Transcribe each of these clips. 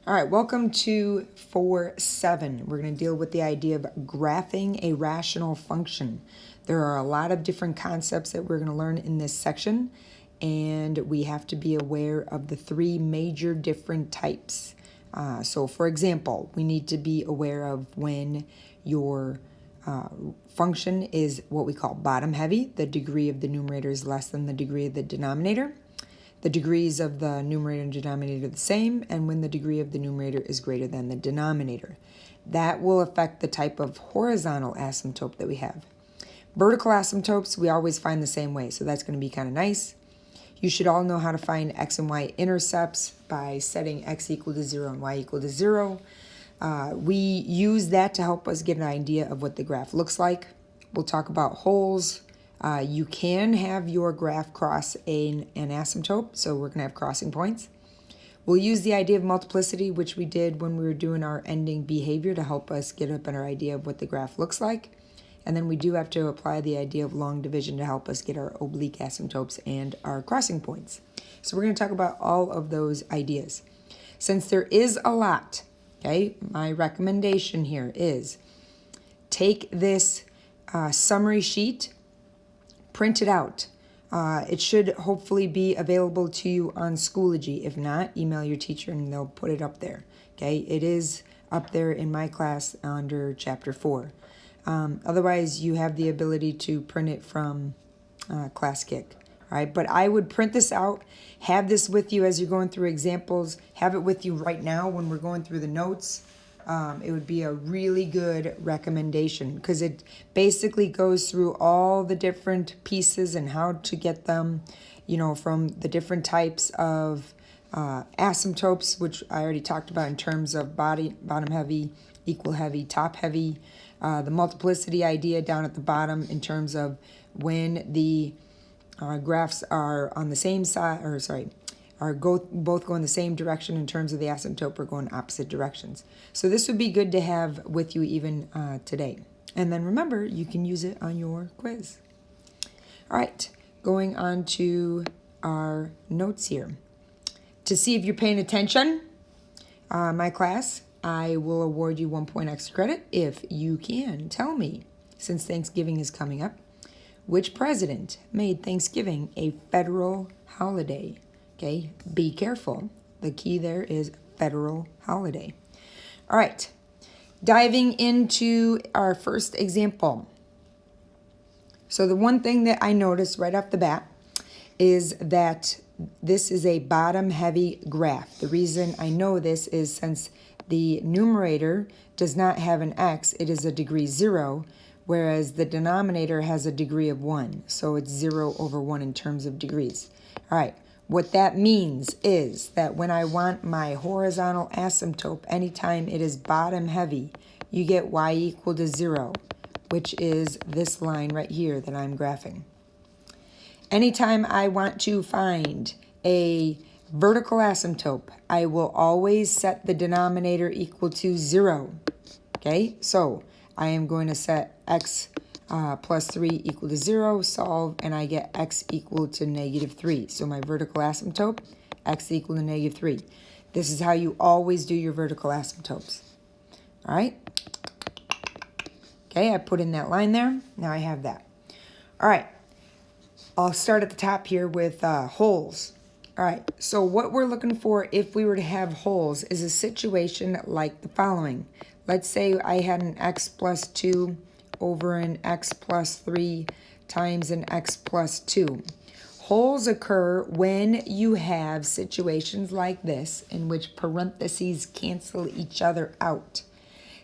All right, welcome to 4.7. We're going to deal with the idea of graphing a rational function. There are a lot of different concepts that we're going to learn in this section, and we have to be aware of the three major different types. So for example, we need to be aware of when your function is what we call bottom heavy. The degree of the numerator is less than the degree of the denominator. The degrees of the numerator and denominator are the same, and when the degree of the numerator is greater than the denominator. That will affect the type of horizontal asymptote that we have. Vertical asymptotes, we always find the same way, so that's going to be kind of nice. You should all know how to find x and y intercepts by setting x equal to 0 and y equal to 0. We use that to help us get an idea of what the graph looks like. We'll talk about holes. You can have your graph cross an asymptote, so we're going to have crossing points. We'll use the idea of multiplicity, which we did when we were doing our ending behavior, to help us get a better idea of what the graph looks like. And then we do have to apply the idea of long division to help us get our oblique asymptotes and our crossing points. So we're going to talk about all of those ideas. Since there is a lot, okay, my recommendation here is take this summary sheet, print it out. It should hopefully be available to you on Schoology. If not, email your teacher and they'll put it up there. Okay, it is up there in my class under chapter 4. Otherwise, you have the ability to print it from ClassKick. All right, but I would print this out, have this with you as you're going through examples, have it with you right now when we're going through the notes. It would be a really good recommendation because it basically goes through all the different pieces and how to get them, you know, from the different types of asymptotes, which I already talked about in terms of bottom heavy, equal heavy, top heavy, the multiplicity idea down at the bottom in terms of when the graphs are on the same side, or sorry, both go in the same direction in terms of the asymptote, we're going opposite directions. So this would be good to have with you even today. And then remember, you can use it on your quiz. All right, going on to our notes here. To see if you're paying attention, my class, I will award you 1 point extra credit if you can tell me, since Thanksgiving is coming up, which president made Thanksgiving a federal holiday? Okay, be careful. The key there is federal holiday. All right, diving into our first example. So the one thing that I noticed right off the bat is that this is a bottom-heavy graph. The reason I know this is since the numerator does not have an x, it is a degree 0, whereas the denominator has a degree of 1. So it's 0 over 1 in terms of degrees. All right. What that means is that when I want my horizontal asymptote, anytime it is bottom heavy, you get y equal to 0, which is this line right here that I'm graphing. Anytime I want to find a vertical asymptote, I will always set the denominator equal to 0. Okay, so I am going to set x plus 3 equal to 0, solve, and I get x equal to negative 3. So my vertical asymptote, x equal to negative 3. This is how you always do your vertical asymptotes. All right? Okay, I put in that line there. Now I have that. All right, I'll start at the top here with holes. All right, so what we're looking for if we were to have holes is a situation like the following. Let's say I had an x plus 2 over an x plus 3 times an x plus 2. Holes occur when you have situations like this in which parentheses cancel each other out.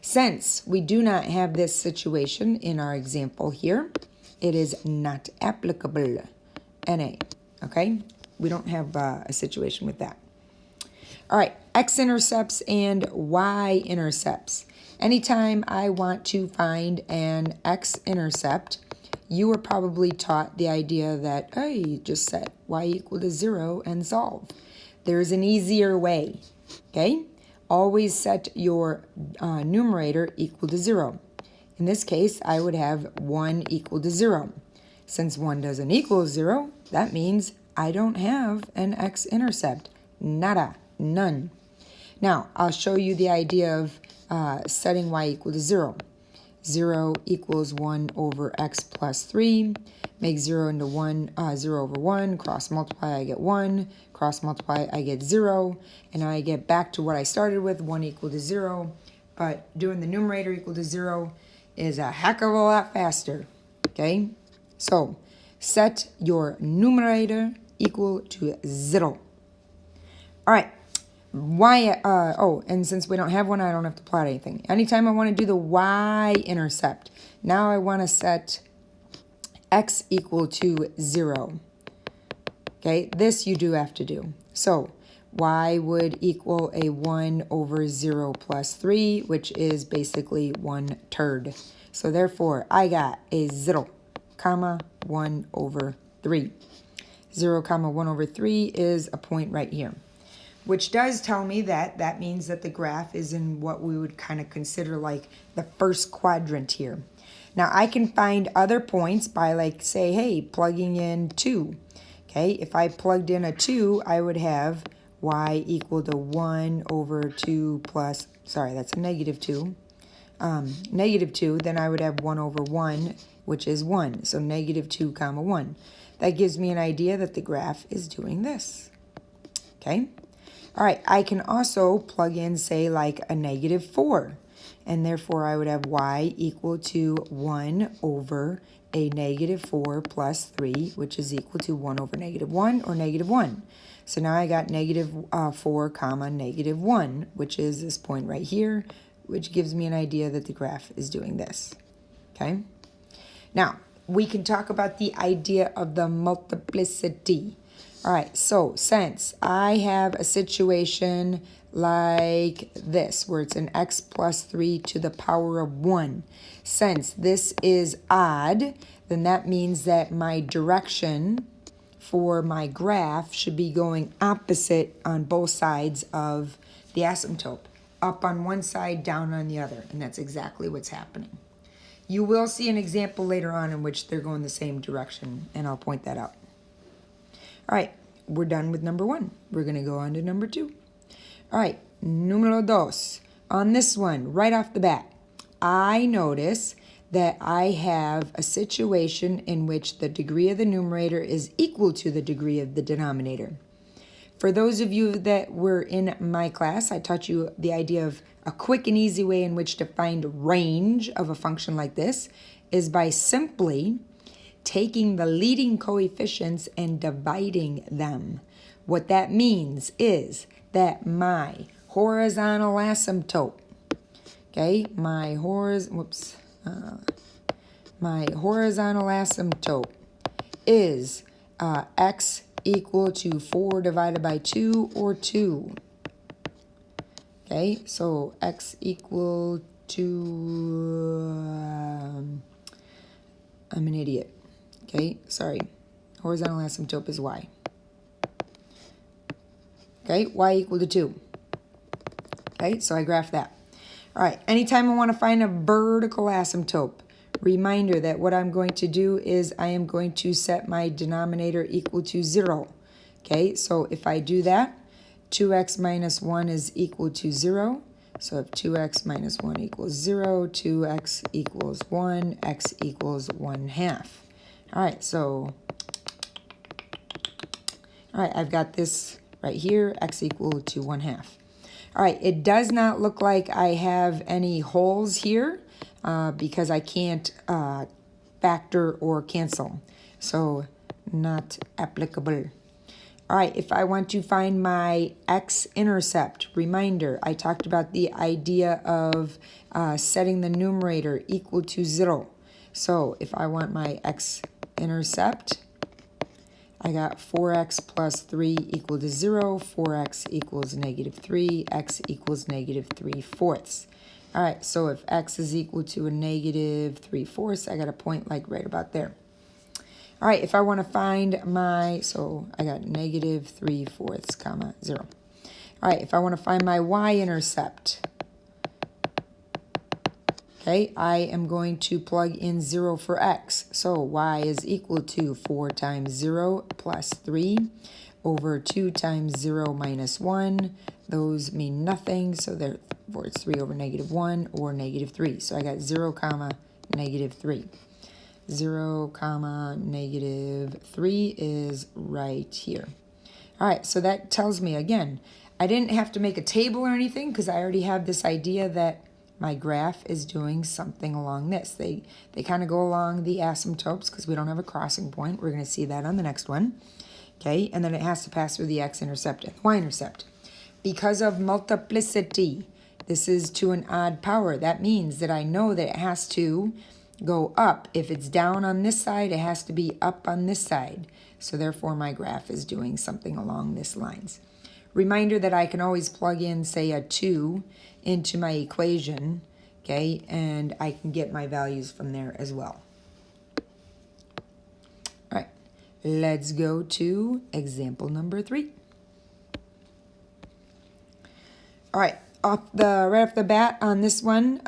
Since we do not have this situation in our example here, it is not applicable. NA, okay? We don't have a situation with that. All right, x-intercepts and y-intercepts. Anytime I want to find an x-intercept, you were probably taught the idea that, hey, just set y equal to 0 and solve. There's an easier way, okay? Always set your numerator equal to 0. In this case, I would have 1 equal to 0. Since 1 doesn't equal 0, that means I don't have an x-intercept. Nada, none. Now, I'll show you the idea of setting y equal to 0. 0 equals 1 over x plus 3. Make 0 into 1, 0 over 1. Cross multiply, I get 1. Cross multiply, I get 0. And I get back to what I started with, 1 equal to 0. But doing the numerator equal to 0 is a heck of a lot faster. Okay? So, set your numerator equal to 0. All right. And since we don't have one, I don't have to plot anything. Anytime I want to do the y-intercept, now I want to set x equal to 0. Okay, this you do have to do. So, y would equal a 1 over 0 plus 3, which is basically 1/3. So, therefore, I got a 0, comma, 1 over 3. 0, comma, 1 over 3 is a point right here, which does tell me that means that the graph is in what we would kind of consider like the first quadrant here. Now, I can find other points by like, say, hey, plugging in 2. Okay, if I plugged in a 2, I would have y equal to 1 over 2 plus, sorry, that's a negative 2. Negative 2, then I would have 1 over 1, which is 1. So negative 2 comma 1. That gives me an idea that the graph is doing this. Okay. All right, I can also plug in, say, like a negative 4. And therefore, I would have y equal to 1 over a negative 4 plus 3, which is equal to 1 over negative 1 or negative 1. So now I got negative 4 comma negative 1, which is this point right here, which gives me an idea that the graph is doing this. Okay? Now, we can talk about the idea of the multiplicity. All right, so since I have a situation like this, where it's an x plus 3 to the power of 1, since this is odd, then that means that my direction for my graph should be going opposite on both sides of the asymptote. Up on one side, down on the other, and that's exactly what's happening. You will see an example later on in which they're going the same direction, and I'll point that out. All right, we're done with number 1. We're going to go on to number 2. All right, numero dos. On this one, right off the bat, I notice that I have a situation in which the degree of the numerator is equal to the degree of the denominator. For those of you that were in my class, I taught you the idea of a quick and easy way in which to find range of a function like this is by simply taking the leading coefficients and dividing them. What that means is that my horizontal asymptote, okay, my horizontal asymptote is x equal to 4 divided by 2 or 2. Okay, so x equal to, I'm an idiot. Okay, sorry. Horizontal asymptote is y. Okay, y equal to 2. Okay, so I graph that. All right, anytime I want to find a vertical asymptote, reminder that what I'm going to do is I am going to set my denominator equal to 0. Okay, so if I do that, 2x minus 1 is equal to 0. So if 2x minus 1 equals 0, 2x equals 1, x equals 1/2. All right, so, all right, I've got this right here, x equal to 1/2. All right, it does not look like I have any holes here because I can't factor or cancel. So, not applicable. All right, if I want to find my x-intercept, reminder, I talked about the idea of setting the numerator equal to 0. So if I want my x-intercept, I got 4x plus 3 equal to 0, 4x equals negative 3, x equals negative 3/4. All right, so if x is equal to a negative 3/4, I got a point like right about there. All right, if I want to find my, so I got negative 3/4, comma 0. All right, if I want to find my y-intercept, okay, I am going to plug in 0 for x. So y is equal to 4 times 0 plus 3. over 2 times 0 minus 1. Those mean nothing, so therefore it's 3 over negative 1 or negative 3. So I got 0 comma negative 3. 0 comma negative 3 is right here. All right, so that tells me, again, I didn't have to make a table or anything because I already have this idea that my graph is doing something along this. They kind of go along the asymptotes because we don't have a crossing point. We're going to see that on the next one. Okay, and then it has to pass through the x-intercept and y-intercept. Because of multiplicity, this is to an odd power. That means that I know that it has to go up. If it's down on this side, it has to be up on this side. So therefore, my graph is doing something along this lines. Reminder that I can always plug in, say, a 2 into my equation, okay, and I can get my values from there as well. All right, let's go to example number 3. All right, right off the bat on this one,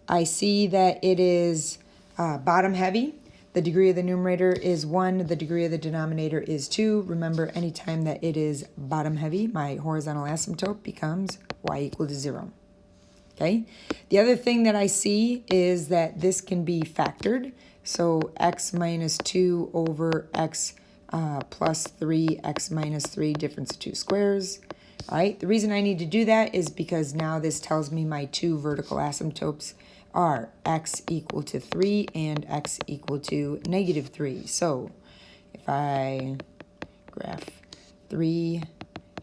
I see that it is bottom heavy. The degree of the numerator is 1. The degree of the denominator is 2. Remember, anytime that it is bottom heavy, my horizontal asymptote becomes y equal to 0. Okay? The other thing that I see is that this can be factored. So x minus 2 over x plus 3, x minus 3, difference of 2 squares. All right? The reason I need to do that is because now this tells me my two vertical asymptotes are x equal to 3 and x equal to negative 3. So if I graph 3,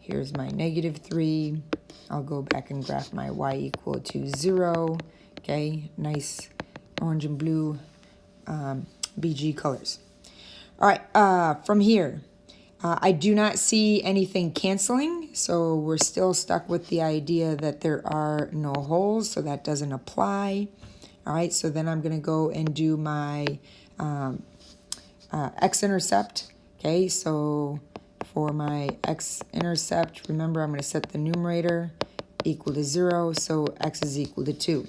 here's my negative 3. I'll go back and graph my y equal to 0. Okay, nice orange and blue BG colors. All right, from here, I do not see anything canceling, so we're still stuck with the idea that there are no holes, so that doesn't apply. All right, so then I'm going to go and do my x-intercept. Okay, so for my x-intercept, remember I'm going to set the numerator equal to 0, so x is equal to 2.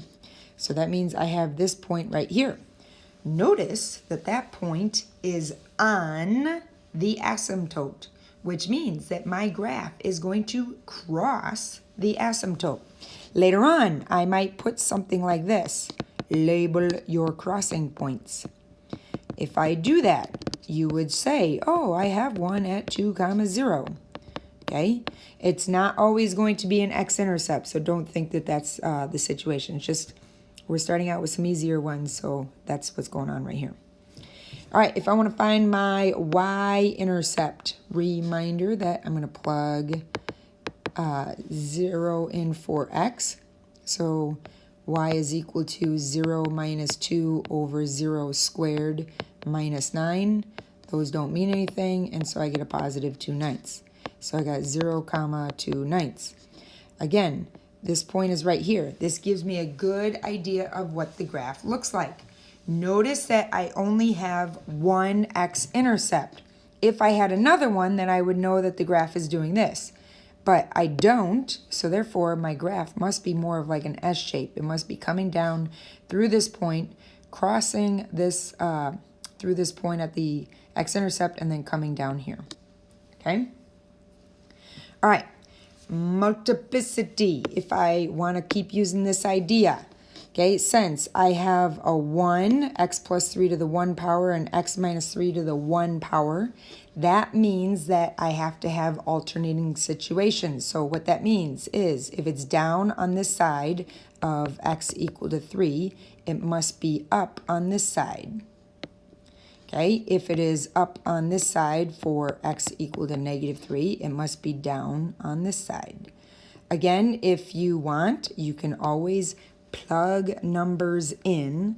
So that means I have this point right here. Notice that that point is on the asymptote, which means that my graph is going to cross the asymptote. Later on, I might put something like this. Label your crossing points. If I do that, you would say, oh, I have one at 2 comma 0. Okay? It's not always going to be an x-intercept, so don't think that that's the situation. It's just we're starting out with some easier ones, so that's what's going on right here. All right, if I want to find my y-intercept, reminder that I'm going to plug 0 in for x. So y is equal to 0 minus 2 over 0 squared minus 9. Those don't mean anything, and so I get a positive 2/9. So I got 0 comma 2/9. Again, this point is right here. This gives me a good idea of what the graph looks like. Notice that I only have one x-intercept. If I had another one, then I would know that the graph is doing this. But I don't, so therefore my graph must be more of like an S shape. It must be coming down through this point, crossing this through this point at the x-intercept, and then coming down here. Okay? All right, multiplicity. If I want to keep using this idea, okay, since I have a 1, x plus 3 to the 1 power, and x minus 3 to the 1 power, that means that I have to have alternating situations. So what that means is if it's down on this side of x equal to 3, it must be up on this side. Okay, if it is up on this side for x equal to negative 3, it must be down on this side. Again, if you want, you can always plug numbers in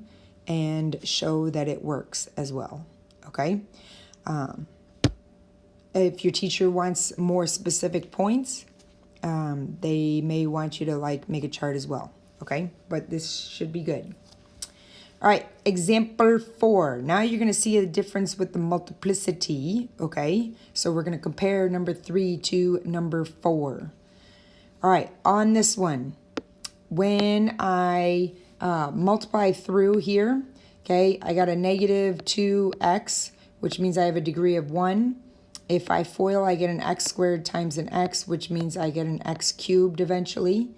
and show that it works as well, okay? If your teacher wants more specific points, they may want you to like make a chart as well, okay? But this should be good. All right, example 4. Now you're going to see a difference with the multiplicity, okay? So we're going to compare number 3 to number 4. All right, on this one, when I multiply through here, okay, I got a negative 2x, which means I have a degree of 1. If I FOIL, I get an x squared times an x, which means I get an x cubed eventually.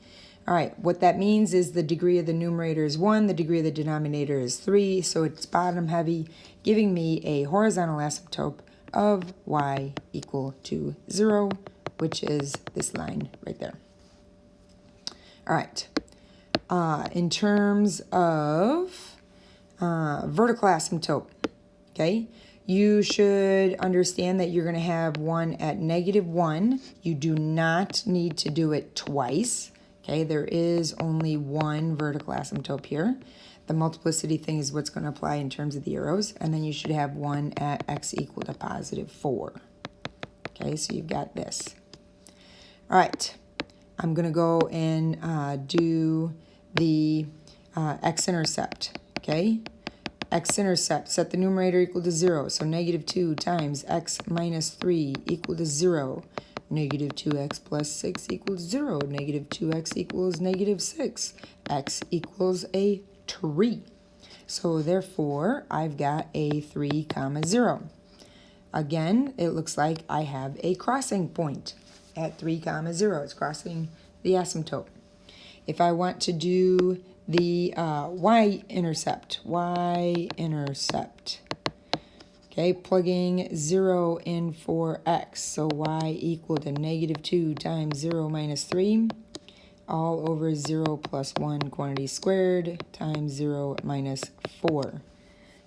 All right, what that means is the degree of the numerator is 1, the degree of the denominator is 3, so it's bottom heavy, giving me a horizontal asymptote of y equal to 0, which is this line right there. All right, in terms of vertical asymptote, okay, you should understand that you're going to have one at -1. You do not need to do it twice. Okay, there is only one vertical asymptote here. The multiplicity thing is what's going to apply in terms of the arrows. And then you should have one at x equal to +4. Okay, so you've got this. All right, I'm going to go and do the x-intercept. Okay, x-intercept, set the numerator equal to 0. So -2 times x minus 3 equal to 0. -2x plus 6 equals 0. -2x equals -6. X equals a tree. So therefore, I've got a 3, 0. Again, it looks like I have a crossing point at 3, 0. It's crossing the asymptote. If I want to do the y-intercept, okay, plugging 0 in for x, so y equal to -2 times 0 minus 3, all over 0 plus 1 quantity squared times 0 minus 4.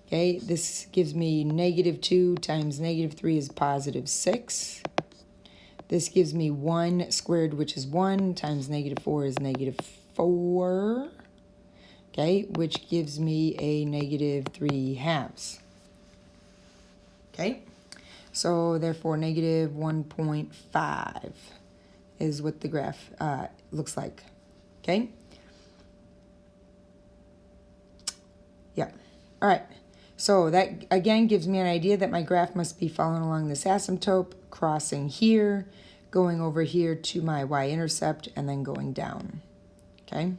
Okay, this gives me -2 times -3 is +6. This gives me 1 squared, which is 1, times -4 is -4. Okay, which gives me a -3/2. Okay, so therefore -1.5 is what the graph looks like. Okay, yeah, all right. So that again gives me an idea that my graph must be following along this asymptote, crossing here, going over here to my y-intercept, and then going down. Okay.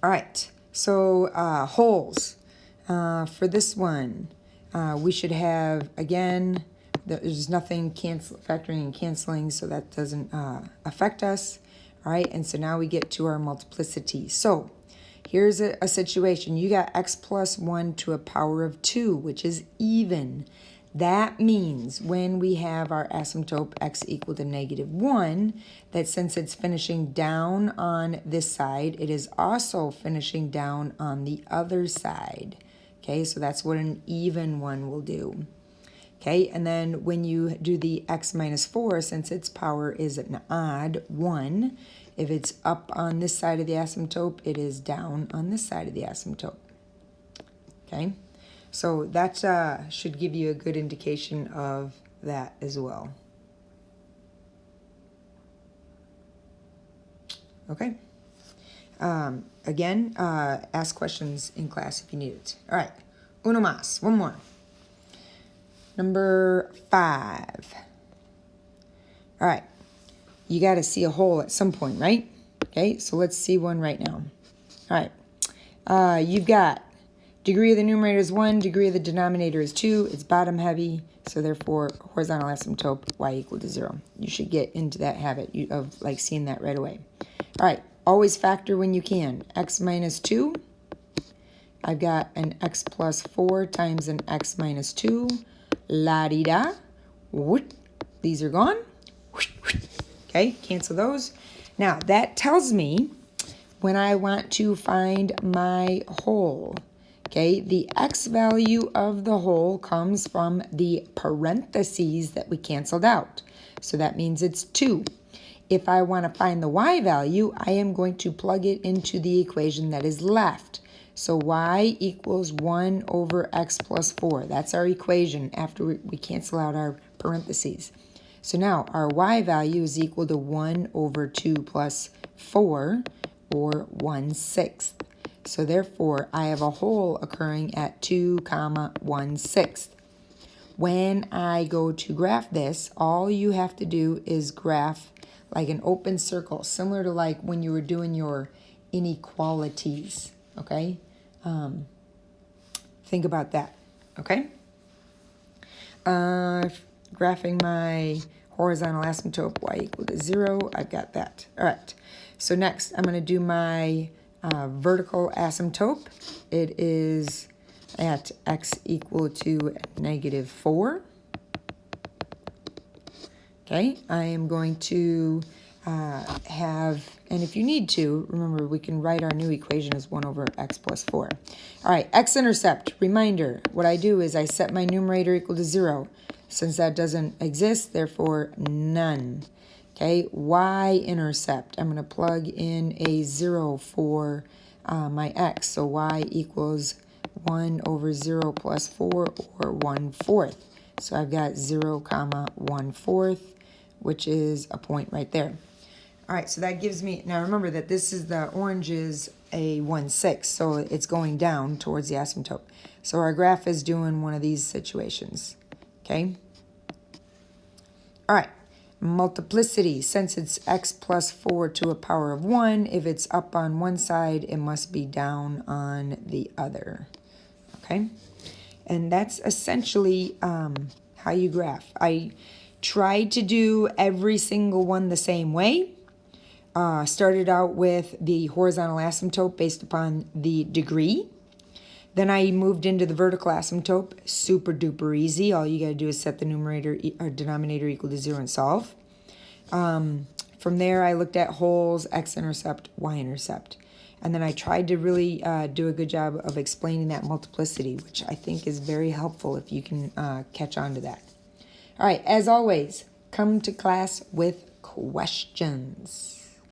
All right, so holes. For this one, we should have, again, there's nothing factoring and canceling, so that doesn't affect us. All right, and so now we get to our multiplicity. So here's a situation. You got x plus 1 to a power of 2, which is even. That means when we have our asymptote x equal to -1, that since it's finishing down on this side, it is also finishing down on the other side. Okay, so that's what an even one will do. Okay, and then when you do the x minus 4, since its power is an odd 1, if it's up on this side of the asymptote, it is down on this side of the asymptote. Okay. So that should give you a good indication of that as well. Okay. Again, ask questions in class if you need it. All right. Uno más. One more. Number 5. All right. You got to see a hole at some point, right? Okay. So let's see one right now. All right. You've got degree of the numerator is 1, degree of the denominator is 2. It's bottom heavy, so therefore horizontal asymptote y equal to 0. You should get into that habit of like seeing that right away. All right, always factor when you can. X minus 2. I've got an x plus 4 times an x minus 2. La-di-da. These are gone. Okay, cancel those. Now, that tells me when I want to find my hole. Okay, the x value of the hole comes from the parentheses that we canceled out. So that means it's 2. If I want to find the y value, I am going to plug it into the equation that is left. So y equals 1 over x plus 4. That's our equation after we cancel out our parentheses. So now our y value is equal to 1 over 2 plus 4, or 1/6. So therefore, I have a hole occurring at 2, 1/6. When I go to graph this, all you have to do is graph like an open circle, similar to like when you were doing your inequalities, okay? Think about that, okay? graphing my horizontal asymptote y equal to 0. I've got that. All right. So next, I'm going to do my vertical asymptote. It is at x equal to -4. Okay, I am going to have, and if you need to, remember we can write our new equation as 1 over x plus 4. All right, x-intercept, reminder, what I do is I set my numerator equal to 0. Since that doesn't exist, therefore none. Okay, y-intercept, I'm going to plug in a 0 for my x, so y equals 1 over 0 plus 4, or 1/4. So I've got 0, 1/4, which is a point right there. All right, so that gives me, now remember that this is the orange is a 1/6, so it's going down towards the asymptote. So our graph is doing one of these situations, okay? All right, multiplicity, since it's x plus 4 to a power of 1, if it's up on one side, it must be down on the other, okay? And that's essentially how you graph. I tried to do every single one the same way. Started out with the horizontal asymptote based upon the degree. Then I moved into the vertical asymptote, super duper easy. All you gotta do is set the numerator or denominator equal to 0 and solve. From there, I looked at holes, x-intercept, y-intercept. And then I tried to really do a good job of explaining that multiplicity, which I think is very helpful if you can catch on to that. All right, as always, come to class with questions.